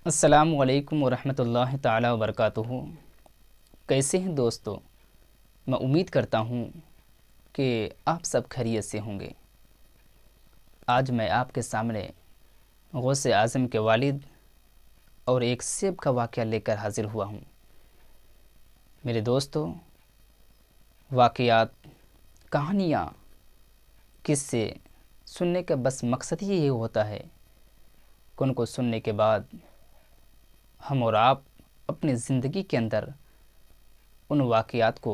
السلام علیکم ورحمۃ اللہ تعالی وبرکاتہ۔ کیسے ہیں دوستو؟ میں امید کرتا ہوں کہ آپ سب خیریت سے ہوں گے۔ آج میں آپ کے سامنے غوث اعظم کے والد اور ایک سیب کا واقعہ لے کر حاضر ہوا ہوں۔ میرے دوستو، واقعات، کہانیاں، قصے سننے کا بس مقصد ہی یہ ہوتا ہے کہ ان کو سننے کے بعد ہم اور آپ اپنی زندگی کے اندر ان واقعات کو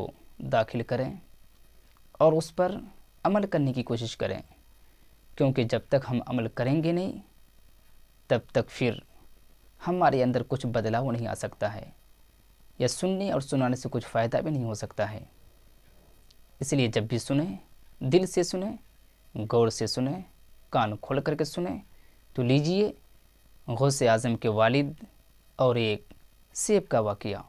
داخل کریں اور اس پر عمل کرنے کی کوشش کریں، کیونکہ جب تک ہم عمل کریں گے نہیں تب تک پھر ہمارے اندر کچھ بدلاؤ نہیں آ سکتا ہے، یا سننے اور سنانے سے کچھ فائدہ بھی نہیں ہو سکتا ہے۔ اس لیے جب بھی سنیں دل سے سنیں، غور سے سنیں، کان کھول کر کے سنیں۔ تو لیجئے غوث اعظم کے والد اور ایک سیب کا واقعہ۔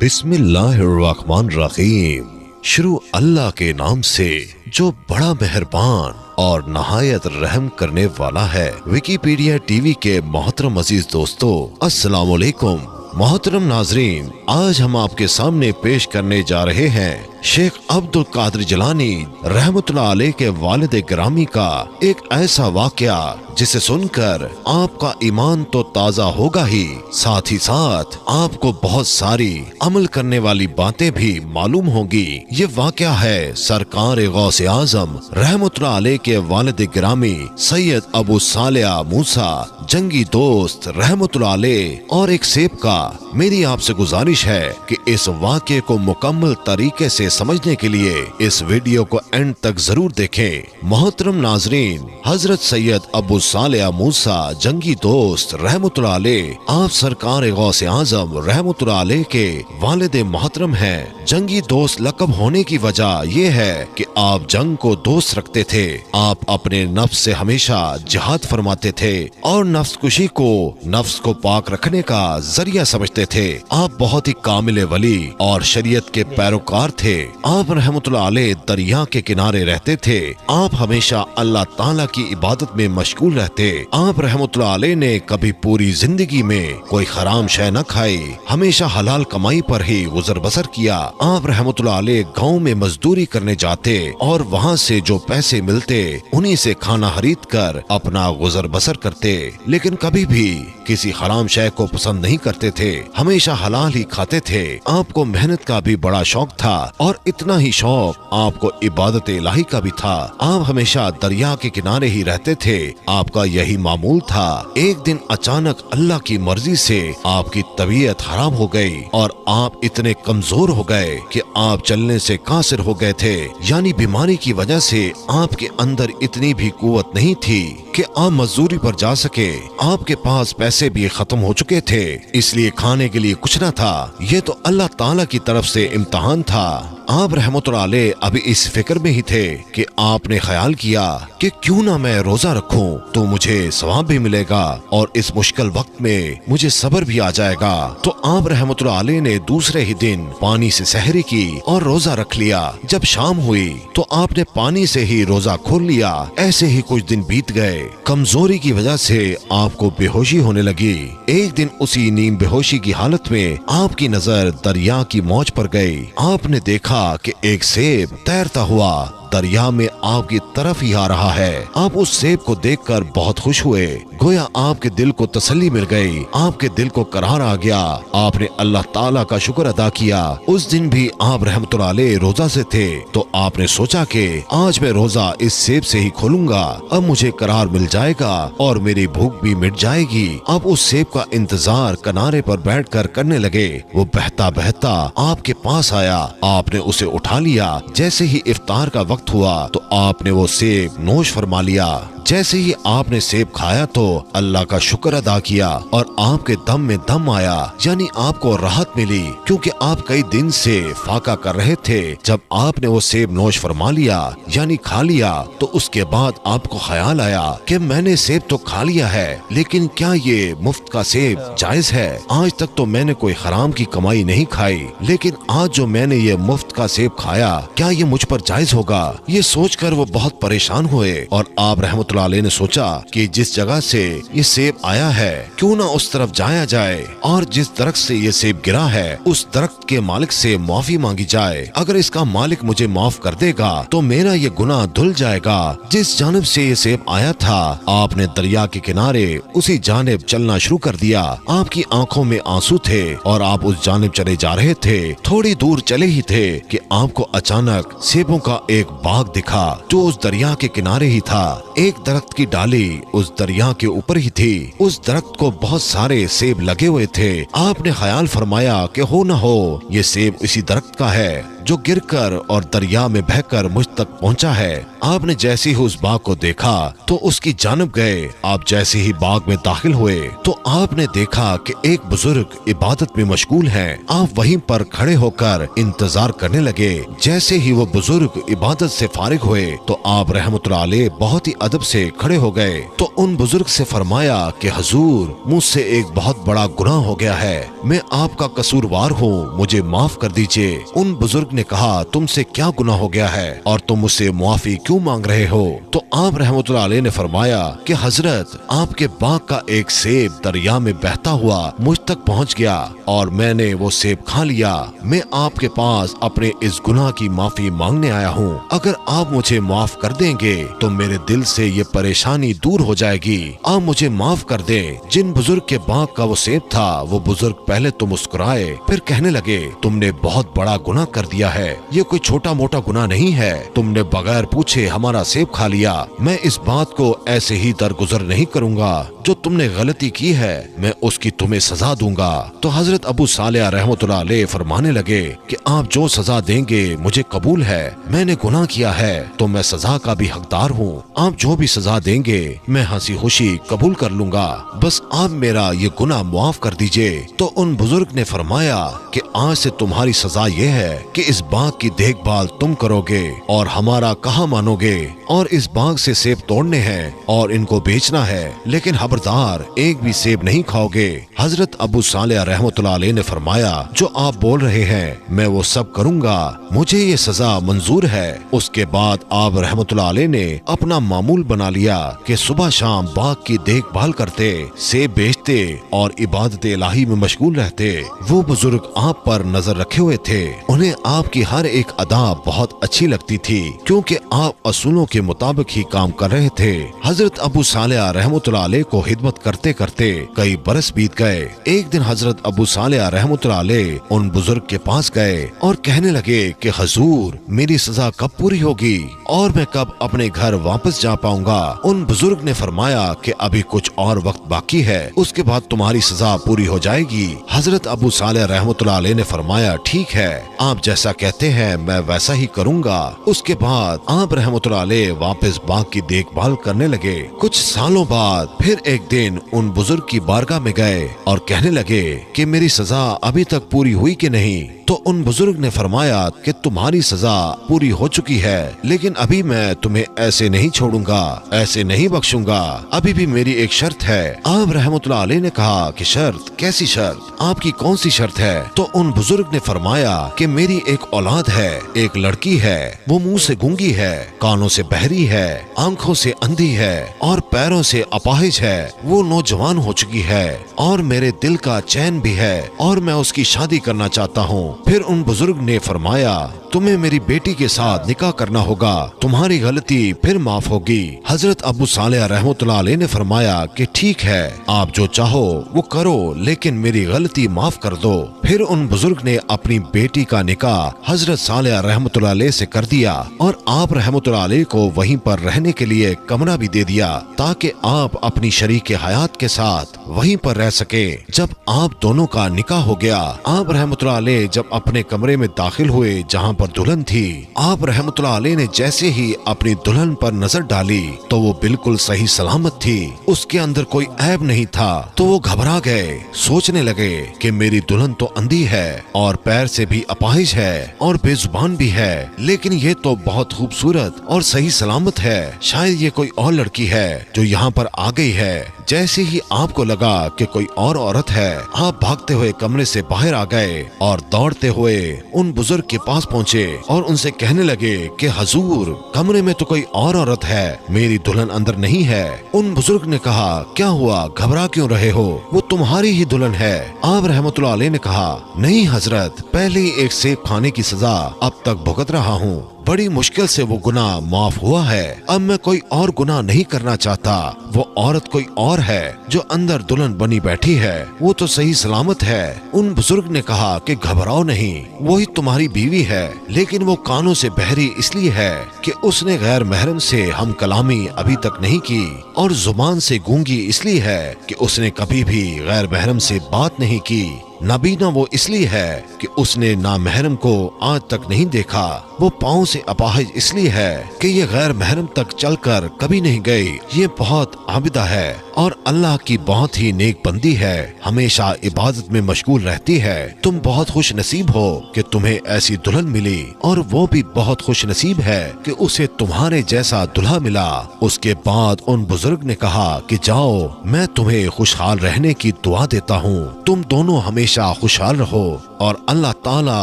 بسم اللہ الرحمن الرحیم۔ شروع اللہ کے نام سے جو بڑا مہربان اور نہایت رحم کرنے والا ہے۔ ویکیپیڈیا ٹی وی کے محترم عزیز دوستو، السلام علیکم۔ محترم ناظرین، آج ہم آپ کے سامنے پیش کرنے جا رہے ہیں شیخ عبد القادر جیلانی رحمۃ اللہ علیہ کے والد گرامی کا ایک ایسا واقعہ جسے سن کر آپ کا ایمان تو تازہ ہوگا ہی، ساتھ ہی ساتھ آپ کو بہت ساری عمل کرنے والی باتیں بھی معلوم ہوں گی۔ یہ واقعہ ہے سرکار غوث اعظم رحمۃ اللہ علیہ کے والد گرامی سید ابو صالح موسیٰ جنگی دوست رحمۃ اللہ علیہ اور ایک سیب کا۔ میری آپ سے گزارش ہے کہ اس واقعے کو مکمل طریقے سے سمجھنے کے لیے اس ویڈیو کو اینڈ تک ضرور دیکھیں۔ محترم ناظرین، حضرت سید ابو صالح موسیٰ جنگی دوست رحمۃ اللہ علیہ آپ سرکار غوث اعظم رحمۃ اللہ علیہ کے والد محترم ہیں۔ جنگی دوست لقب ہونے کی وجہ یہ ہے کہ آپ جنگ کو دوست رکھتے تھے۔ آپ اپنے نفس سے ہمیشہ جہاد فرماتے تھے اور نفس کشی کو نفس کو پاک رکھنے کا ذریعہ سمجھتے تھے۔ آپ بہت ہی کامل ولی اور شریعت کے پیروکار تھے۔ آپ رحمۃ اللہ علیہ دریا کے کنارے رہتے تھے۔ آپ ہمیشہ اللہ تعالیٰ کی عبادت میں مشغول رہتے۔ آپ رحمۃ اللہ علیہ نے کبھی پوری زندگی میں کوئی حرام شے نہ کھائی، ہمیشہ حلال کمائی پر ہی گزر بسر کیا۔ آپ رحمۃ اللہ علیہ گاؤں میں مزدوری کرنے جاتے اور وہاں سے جو پیسے ملتے انہی سے کھانا خرید کر اپنا گزر بسر کرتے، لیکن کبھی بھی کسی حرام شے کو پسند نہیں کرتے تھے، ہمیشہ حلال ہی کھاتے تھے۔ آپ کو محنت کا بھی بڑا شوق تھا اور اتنا ہی شوق آپ کو عبادت الہی کا بھی تھا۔ آپ ہمیشہ دریا کے کنارے ہی رہتے تھے، آپ کا یہی معمول تھا۔ ایک دن اچانک اللہ کی مرضی سے آپ کی طبیعت خراب ہو گئی اور آپ اتنے کمزور ہو گئے کہ آپ چلنے سے قاصر ہو گئے تھے، یعنی بیماری کی وجہ سے آپ کے اندر اتنی بھی قوت نہیں تھی کہ آپ مزدوری پر جا سکے۔ آپ کے پاس پیسے بھی ختم ہو چکے تھے، اس لیے کھانے کے لیے کچھ نہ تھا۔ یہ تو اللہ تعالیٰ کی طرف سے امتحان تھا۔ آپ رحمۃ اللہ علیہ ابھی اس فکر میں ہی تھے کہ آپ نے خیال کیا کہ کیوں نہ میں روزہ رکھوں تو مجھے ثواب بھی ملے گا اور اس مشکل وقت میں مجھے صبر بھی آ جائے گا۔ تو آپ رحمۃ اللہ علیہ نے دوسرے ہی دن پانی سے سحری کی اور روزہ رکھ لیا۔ جب شام ہوئی تو آپ نے پانی سے ہی روزہ کھول لیا۔ ایسے ہی کچھ دن بیت گئے۔ کمزوری کی وجہ سے آپ کو بے ہوشی ہونے لگی۔ ایک دن اسی نیم بے ہوشی کی حالت میں آپ کی نظر دریا کی موج پر گئی۔ آپ نے دیکھا کہ ایک سیب تیرتا ہوا دریا میں آپ کی طرف ہی آ رہا ہے۔ آپ اس سیب کو دیکھ کر بہت خوش ہوئے، گویا آپ کے دل کو تسلی مل گئی، آپ کے دل کو قرار آ گیا۔ آپ نے اللہ تعالیٰ کا شکر ادا کیا۔ اس دن بھی آپ رحمۃ اللہ علیہ روزہ سے تھے، تو آپ نے سوچا کہ آج میں روزہ اس سیب سے ہی کھولوں گا، اب مجھے قرار مل جائے گا اور میری بھوک بھی مٹ جائے گی۔ آپ اس سیب کا انتظار کنارے پر بیٹھ کر کرنے لگے۔ وہ بہتا بہتا آپ کے پاس آیا، آپ نے اسے اٹھا لیا۔ جیسے ہی افطار کا وقت ہوا تو آپ نے وہ سیب نوش فرما لیا۔ جیسے ہی آپ نے سیب کھایا تو अल्लाह का शुक्र अदा किया और आपके दम में दम आया, यानी आपको राहत मिली, क्योंकि आप कई दिन से फाका कर रहे थे। जब आपने वो सेब नोश फरमा लिया यानी खा लिया, तो उसके बाद आपको ख्याल आया कि मैंने सेब तो खा लिया है, लेकिन क्या ये मुफ्त का सेब जायज है? आज तक तो मैंने कोई हराम की कमाई नहीं खाई, लेकिन आज जो मैंने ये मुफ्त का सेब खाया, क्या ये मुझ पर जायज होगा? ये सोचकर वो बहुत परेशान हुए और आप रहमतुल्लाह अलैह ने सोचा कि जिस जगह से ये सेब आया है क्यों ना उस तरफ जाया जाए और जिस दरख्त से ये सेब गिरा है उस दरख्त के मालिक से माफी मांगी जाए। अगर इसका मालिक मुझे माफ कर देगा तो मेरा ये गुनाह धुल जाएगा। जिस जानिब से ये सेब आया था आपने दरिया के किनारे उसी जानिब चलना शुरू कर दिया। आपकी आंखों में आंसू थे और आप उस जानिब चले जा रहे थे। थोड़ी दूर चले ही थे कि आपको अचानक सेबों का एक बाग दिखा जो उस दरिया के किनारे ही था। एक दरख्त की डाली उस दरिया के ऊपर ही थी। उस दरख्त को बहुत सारे सेब लगे हुए थे। आपने ख्याल फरमाया कि हो न हो ये सेब इसी दरख्त का है जो गिरकर और दरिया में बहकर मुझ तक पहुंचा है। आपने जैसे ही उस बाग को देखा तो उसकी जानिब गए। आप जैसे ही बाग में दाखिल हुए तो आपने देखा कि एक बुजुर्ग इबादत में मशगूल हैं। आप वहीं पर खड़े होकर इंतजार करने लगे। जैसे ही वो बुजुर्ग इबादत से फारिग हुए तो आप रहमतुल्लाह अलैह बहुत ही अदब से खड़े हो गए। तो उन बुजुर्ग से फरमाया कि हुजूर, मुझसे एक बहुत बड़ा गुनाह हो गया है, मैं आपका कसूरवार हूँ, मुझे माफ कर दीजिए। उन बुजुर्ग ने कहा, तुमसे क्या गुनाह हो गया है और तुम मुझसे मुआफी क्यों मांग रहे हो? तो आप रहमतुल्लाह अलैह ने फरमाया कि हजरत, आपके बाग का एक सेब दरिया में बहता हुआ मुझ तक पहुंच गया और मैंने वो सेब खा लिया। मैं आपके पास अपने इस गुनाह की माफी मांगने आया हूँ। अगर आप मुझे माफ कर देंगे तो मेरे दिल से ये परेशानी दूर हो जाएगी। आप मुझे माफ कर दें। जिन बुजुर्ग के बाग का वो सेब था वो बुजुर्ग पहले तो मुस्कुराए, फिर कहने लगे, तुमने बहुत बड़ा गुनाह कर दिया है। ये कोई छोटा मोटा गुनाह नहीं है। तुमने बगैर पूछे हमारा सेब खा लिया। मैं इस बात को ऐसे ही दरगुजर नहीं करूंगा। जो तुमने गलती की है मैं उसकी तुम्हें सजा दूंगा। तो हजरत अबू सालेह रहमतुल्लाह अलैह फरमाने लगे कि आप जो सजा देंगे मुझे कबूल है। मैंने गुनाह किया है तो मैं सजा का भी हकदार हूँ। आप जो भी सजा देंगे मैं हंसी खुशी कबूल कर लूंगा। बस आप मेरा ये गुनाह माफ कर दीजिए। तो उन बुजुर्ग ने फरमाया कि आज से तुम्हारी सजा ये है कि इस बाग की देखभाल तुम करोगे और हमारा कहा मानोगे, और इस बाग से सेब तोड़ने हैं और इनको बेचना है, लेकिन खबरदार एक भी सेब नहीं खाओगे। हजरत अबू सालेह रहमतुल्लाह अलैह ने फरमाया, जो आप बोल रहे हैं मैं वो सब करूंगा, मुझे ये सजा मंजूर है। उसके बाद आप रहमतुल्लाह अलैह ने अपना मामूल बना लिया कि सुबह शाम बाग की देखभाल करते, सेब बेचते और इबादत इलाही में मशगूल रहते। वो बुजुर्ग आप पर नजर रखे हुए थे। उन्हें आपकी हर एक अदा बहुत अच्छी लगती थी, क्योंकि आप असूलों के मुताबिक ही काम कर रहे थे। हजरत अबू सालेह रहमतुल्लाह अलैह को खिदमत करते करते कई बरस बीत गए। एक दिन हजरत अबू सालेह रहमतुल्लाह अलैह उन बुजुर्ग के पास गए और कहने लगे कि हुजूर, मेरी सजा कब पूरी होगी और मैं कब अपने घर वापस जा पाऊंगा? उन बुजुर्ग ने फरमाया कि अभी कुछ और वक्त बाकी है, उसके बाद तुम्हारी सजा पूरी हो जाएगी। हजरत अबू सालेह रहमतुल्लाह अलैह ने फरमाया, ठीक है, आप जैसा कहते हैं मैं वैसा ही करूंगा। उसके बाद आप रहमतुल्लाह अलैह वापस बाग की देखभाल करने लगे। कुछ सालों बाद फिर एक दिन उन बुजुर्ग की बारगाह में गए और कहने लगे कि मेरी सजा अभी तक पूरी हुई कि नहीं? तो उन बुजुर्ग ने फरमाया कि तुम्हारी सजा पूरी हो चुकी है, लेकिन अभी मैं तुम्हें ऐसे नहीं छोड़ूंगा, ऐसे नहीं बख्शूंगा। अभी भी मेरी एक शर्त है। आप रहमतुल्लाह अलैह ने कहा कि शर्त? कैसी शर्त? आपकी कौन सी शर्त है? तो उन बुजुर्ग ने फरमाया कि मेरी एक औलाद है, एक लड़की है, वो मुंह से गूंगी है, कानों से बहरी है, आंखों से अंधी है और पैरों से अपाहिज है। वो नौजवान हो चुकी है और मेरे दिल का चैन भी है और मैं उसकी शादी करना चाहता हूँ। फिर उन बुजुर्ग ने फरमाया, तुम्हें मेरी बेटी के साथ निकाह करना होगा, तुम्हारी गलती फिर माफ होगी। हजरत अबू सालेह रहमतुल्लाह अलैह ने फरमाया कि ठीक है, आप जो चाहो वो करो, लेकिन मेरी गलती माफ कर दो। फिर उन बुजुर्ग ने अपनी बेटी का निकाह हजरत सालेह रहमतुल्लाह अलैह से कर दिया और आप रहमतुल्लाह अलैह को वहीं पर रहने के लिए कमरा भी दे दिया ताकि आप अपनी शरीक हयात के साथ वहीं पर रह सके। जब आप दोनों का निकाह हो गया, आप रहमतुल्लाह अलैह जब अपने कमरे में दाखिल हुए जहाँ पर दुल्हन थी। आप रहमतुल्लाह अलैह ने जैसे ही अपनी दुल्हन पर नजर डाली तो वो बिल्कुल सही सलामत थी, उसके अंदर कोई ऐब नहीं था। तो वो घबरा गए, सोचने लगे कि मेरी दुल्हन तो अंधी है और पैर से भी अपाहिज है और बेजुबान भी है, लेकिन ये तो बहुत खूबसूरत और सही सलामत है, शायद ये कोई और लड़की है जो यहाँ पर आ गई है। जैसे ही आपको लगा कि कोई और औरत है, आप भागते हुए कमरे से बाहर आ गए और दौड़ते हुए उन बुजुर्ग के पास पहुँचे और उनसे कहने लगे कि हजूर, कमरे में तो कोई और औरत है, मेरी दुल्हन अंदर नहीं है। उन बुजुर्ग ने कहा, क्या हुआ, घबरा क्यों रहे हो, वो तुम्हारी ही दुल्हन है। आप रहमतुल्लाह अलैह ने कहा, नहीं हजरत, पहले ही एक सेब खाने की सजा अब तक भुगत रहा हूँ, बड़ी मुश्किल से वो गुनाह माफ हुआ है, अब मैं कोई और गुनाह नहीं करना चाहता। वो औरत कोई और है जो अंदर दुल्हन बनी बैठी है, वो तो सही सलामत है। उन बुजुर्ग ने कहा कि घबराओ नहीं, वही तुम्हारी बीवी है, लेकिन वो कानों से बहरी इसलिए है कि उसने गैर महरम से हम कलामी अभी तक नहीं की, और जुबान से गूंगी इसलिए है कि उसने कभी भी गैर महरम से बात नहीं की। नाबीना वो इसलिए है कि उसने नामहरम को आज तक नहीं देखा। वो पाँव से अपाहिज इसलिए है कि ये गैर महरम तक चलकर कभी नहीं गई। ये बहुत आबिदा है और अल्लाह की बहुत ही नेक बंदी है, हमेशा इबादत में मशगूल रहती है। तुम बहुत खुश नसीब हो कि तुम्हें ऐसी दुल्हन मिली, और वो भी बहुत खुश नसीब है कि उसे तुम्हारे जैसा दूल्हा मिला। उसके बाद उन बुजुर्ग ने कहा कि जाओ, मैं तुम्हें खुशहाल रहने की दुआ देता हूँ, तुम दोनों हमेशा खुशहाल रहो और अल्लाह ताला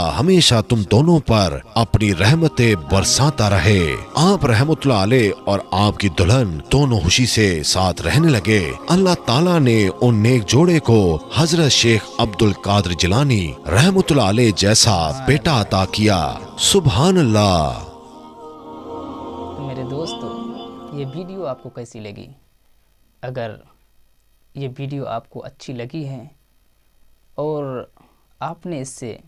हमेशा तुम दोनों पर अपनी रहमतें बरसाता रहे। आप रहमतुल्लाह अलैह और आपकी दुल्हन दोनों खुशी से साथ रहने लगे। अल्लाह ताला ने उन नेक जोड़े को हजरत शेख अब्दुल कादिर जिलानी रहमतुल्लाह अलैह जैसा बेटा अता किया। सुभान अल्लाह। तो मेरे दोस्तों, ये वीडियो आपको कैसी लगी? अगर ये वीडियो आपको अच्छी लगी है और आपने इससे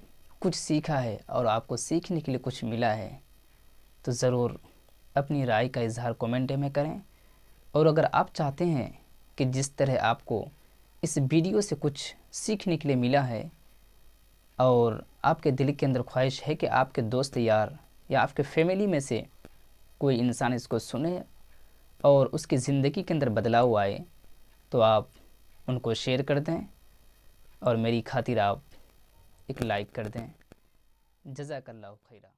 कुछ सीखा है और आपको सीखने के लिए कुछ मिला है, तो ज़रूर अपनी राय का इजहार कमेंट में करें। और अगर आप चाहते हैं कि जिस तरह आपको इस वीडियो से कुछ सीखने के लिए मिला है और आपके दिल के अंदर ख्वाहिश है कि आपके दोस्त यार या आपके फैमिली में से कोई इंसान इसको सुने और उसकी ज़िंदगी के अंदर बदलाव आए, तो आप उनको शेयर कर दें और मेरी खातिर आप एक लाइक कर दें। जज़ाकल्लाहु खैरा।